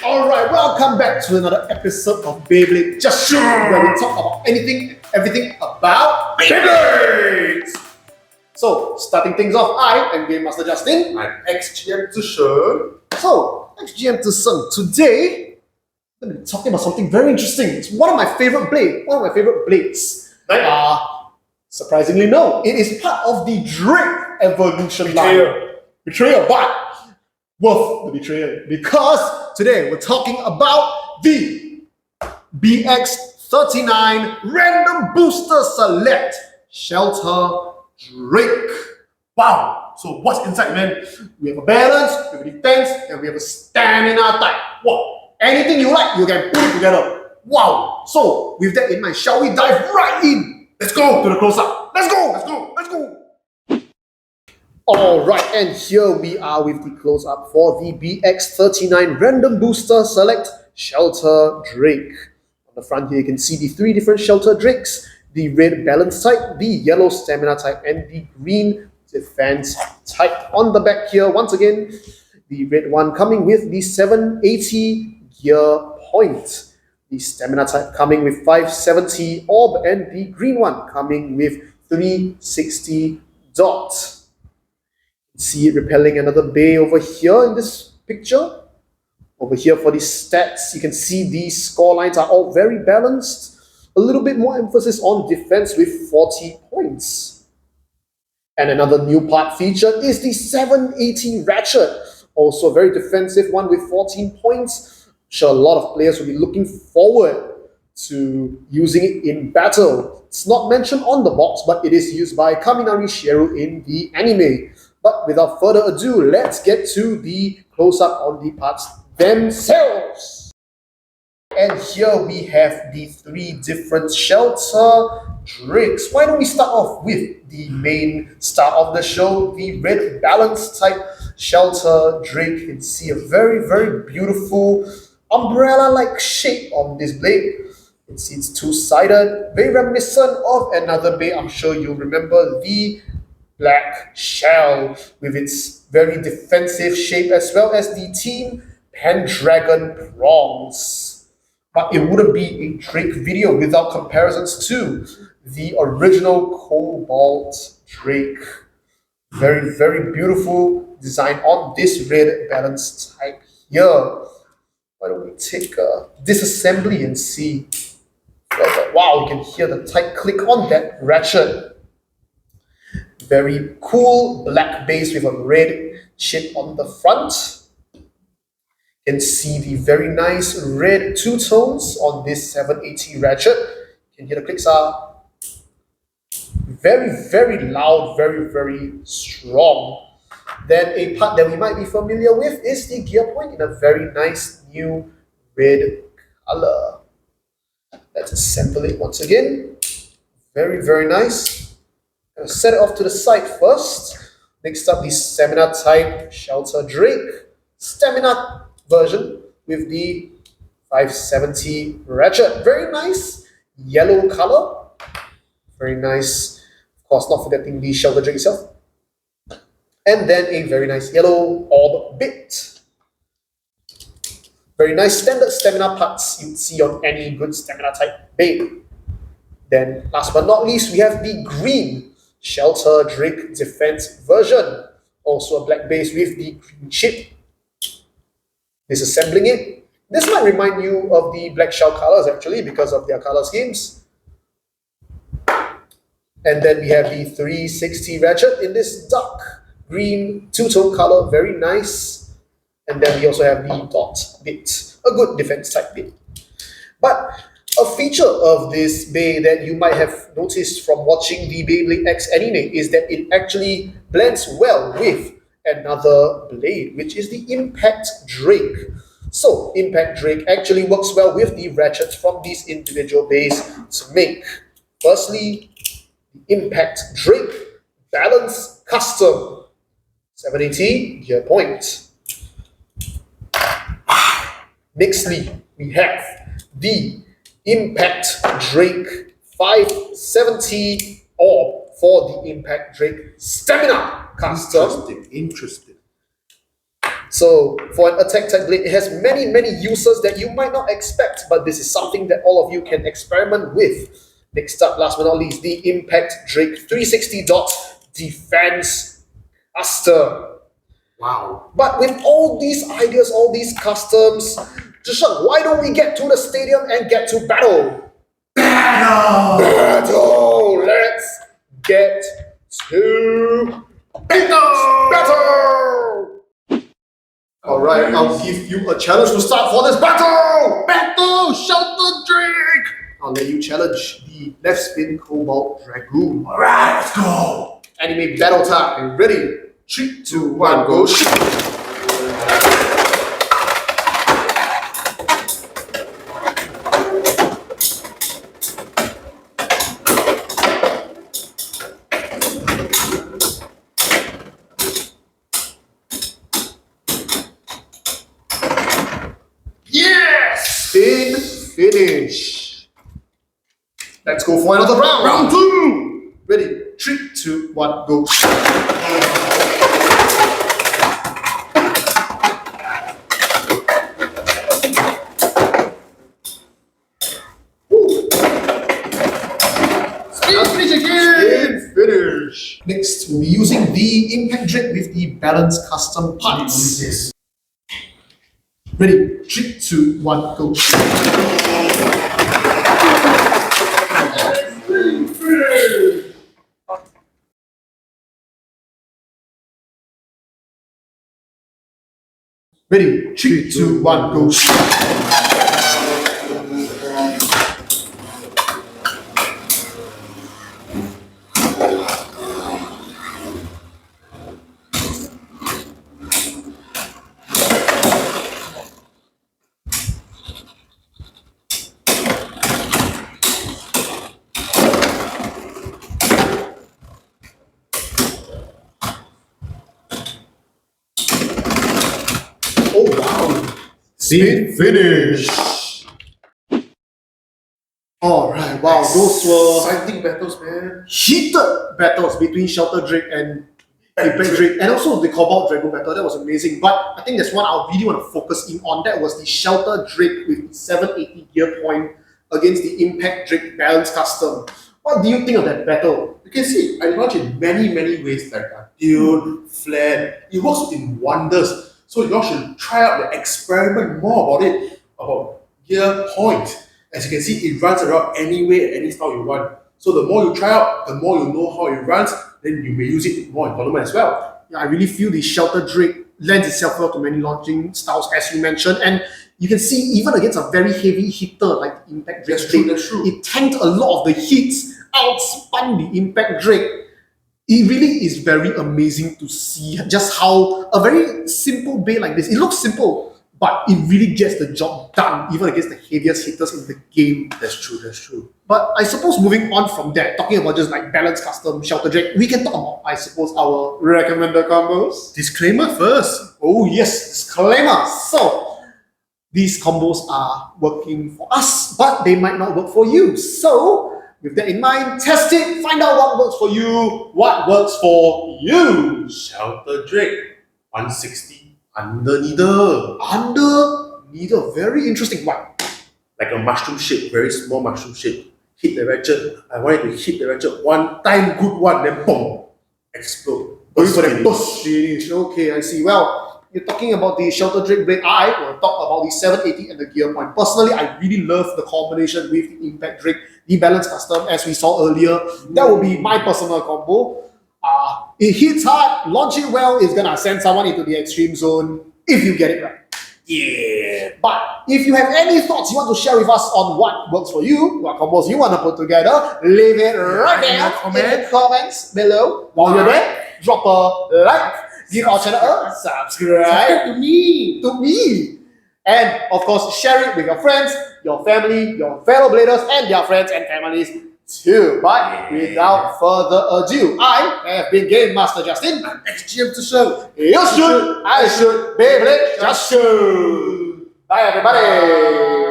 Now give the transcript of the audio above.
Alright, welcome back to another episode of Beyblade Just Shoot, where we talk about anything, everything about Beyblades! So, starting things off, I am Game Master Justin. I'm XGM Zisheng. So, XGM Zisheng, today, I'm going to be talking about something very interesting. It's one of my favorite blades. They are, surprisingly, no, it is part of the Drake evolution line. Betrayal, but worth the betrayal, because today we're talking about the BX39 Random Booster Select Shelter Drake. Wow! So what's inside, man? We have a balance, we have a defense, and we have a stamina type. Wow! Anything you like, you can put it together. Wow! So with that in mind, shall we dive right in? Let's go to the close-up. Let's go! Alright, and here we are with the close-up for the BX39 Random Booster Select Shelter Drake. On the front here you can see the three different Shelter Drakes, the red balance type, the yellow stamina type, and the green defense type. On the back here, once again, the red one coming with the 780 gear point, the stamina type coming with 570 orb, and the green one coming with 360 dot. See it repelling another bay over here in this picture. Over here for the stats, you can see these score lines are all very balanced. A little bit more emphasis on defense with 40 points. And another new part featured is the 780 Ratchet. Also a very defensive one with 14 points. I'm sure a lot of players will be looking forward to using it in battle. It's not mentioned on the box, but it is used by Kaminari Shiro in the anime. But without further ado, let's get to the close-up on the parts themselves. And here we have the three different Shelter Drakes. Why don't we start off with the main star of the show, the red balance type Shelter Drake. You can see a very, very beautiful umbrella-like shape on this blade. You can see it's two-sided, very reminiscent of another blade. I'm sure you'll remember the Black Shell with its very defensive shape, as well as the Team Pendragon prongs. But it wouldn't be a Drake video without comparisons to the original Cobalt Drake. Very, very beautiful design on this red balance type here. Why don't we take a disassembly and see further. Wow, you can hear the tight click on that ratchet. Very cool black base with a red chip on the front. You can see the very nice red two-tones on this 780 ratchet. You can hear the clicks are very, very loud, very, very strong. Then a part that we might be familiar with is the gear point in a very nice new red color. Let's assemble it once again. Very, very nice. Set it off to the side first. Next up, the stamina type Shelter Drake. Stamina version with the 570 Ratchet. Very nice yellow color. Very nice. Of course, not forgetting the Shelter Drake itself. And then a very nice yellow orb bit. Very nice standard stamina parts you'd see on any good stamina type blade. Then, last but not least, we have the green Shelter Drake defense version. Also a black base with the green chip. Disassembling it. This might remind you of the Black Shell colors actually because of their color schemes. And then we have the 360 Ratchet in this dark green two-tone color. Very nice. And then we also have the dot bit. A good defense type bit. But a feature of this bay that you might have noticed from watching the Beyblade X anime is that it actually blends well with another blade, which is the Impact Drake. So, Impact Drake actually works well with the ratchets from these individual bays to make. Firstly, the Impact Drake Balance Custom 780 gear point. Nextly, we have the Impact Drake 570 orb for the Impact Drake Stamina Custom. Interesting. So for an attack type blade, it has many uses that you might not expect, but this is something that all of you can experiment with. Next up, last but not least, the Impact Drake 360 dot defense caster. Wow. But with all these ideas, all these customs, Zhisheng, why don't we get to the stadium and get to battle? Battle! Let's get to battle! Alright, I'll give you a challenge to start for this battle! Battle! Shelter Drake! I'll let you challenge the left spin Cobalt Dragoon. Alright, let's go! Anime battle time. Ready? 3, 2, 1, go shoot! Yes! Spin finish. Let's go for another round. Round 2! Ready? 3, 2, 1, go. Spin finish again! Spin finish. Next, we'll be using the Impact Drake with the Balance Custom parts. This. Ready? 3, 2, 1, go. Ready? 3, 2, 1, go. Oh wow! Spin finish. Alright, wow, those were Exciting battles, man. heated battles between Shelter Drake and Impact Drake, and also the Cobalt Dragoon battle. That was amazing. But I think there's one I really want to focus in on. That was the Shelter Drake with the 780 gear point against the Impact Drake Balance Custom. What do you think of that battle? You can see I launch in many ways, like a build, flat. It works in wonders. So you all should try out and experiment more about it, about gear point. As you can see, it runs around any way, any style you want. So the more you try out, the more you know how it runs, then you may use it more in tournament as well. Yeah, I really feel the Shelter Drake lends itself well to many launching styles, as you mentioned, and you can see even against a very heavy hitter like the Impact Drake, That's true. it tanked a lot of the hits, outspun the Impact Drake. It really is very amazing to see just how a very simple bay like this, it looks simple, but it really gets the job done even against the heaviest hitters in the game. That's true. But I suppose moving on from that, talking about just like Balance Custom, Shelter Drake, we can talk about, I suppose, our recommender combos. Disclaimer first. Oh yes, disclaimer. So, these combos are working for us, but they might not work for you. So, with that in mind, test it, find out what works for you, what works for you. Shelter Drake, 160 under needle. Under needle, very interesting. What? Like a mushroom shape, very small mushroom shape. Hit the ratchet. I wanted to hit the ratchet one time, good one, then boom, explode. Going for Finish. the burst finish. Okay, I see. Well, you're talking about the Shelter Drake blade. I will talk about the 780 and the gear point. Personally, I really love the combination with the Impact Drake, the Balance Custom, as we saw earlier. That will be my personal combo. It hits hard, launch it well, it's gonna send someone into the extreme zone if you get it right. Yeah. But if you have any thoughts you want to share with us on what works for you, what combos you want to put together, leave it right there in the comments below. While you're there, drop a like, give our channel a subscribe To me. to me. And of course, share it with your friends, your family, your fellow bladers, and their friends and families too. But without further ado, I have been Game Master Justin. I'm XGM to show. You shoot, I shoot, Beyblade Just Shoot. Bye everybody.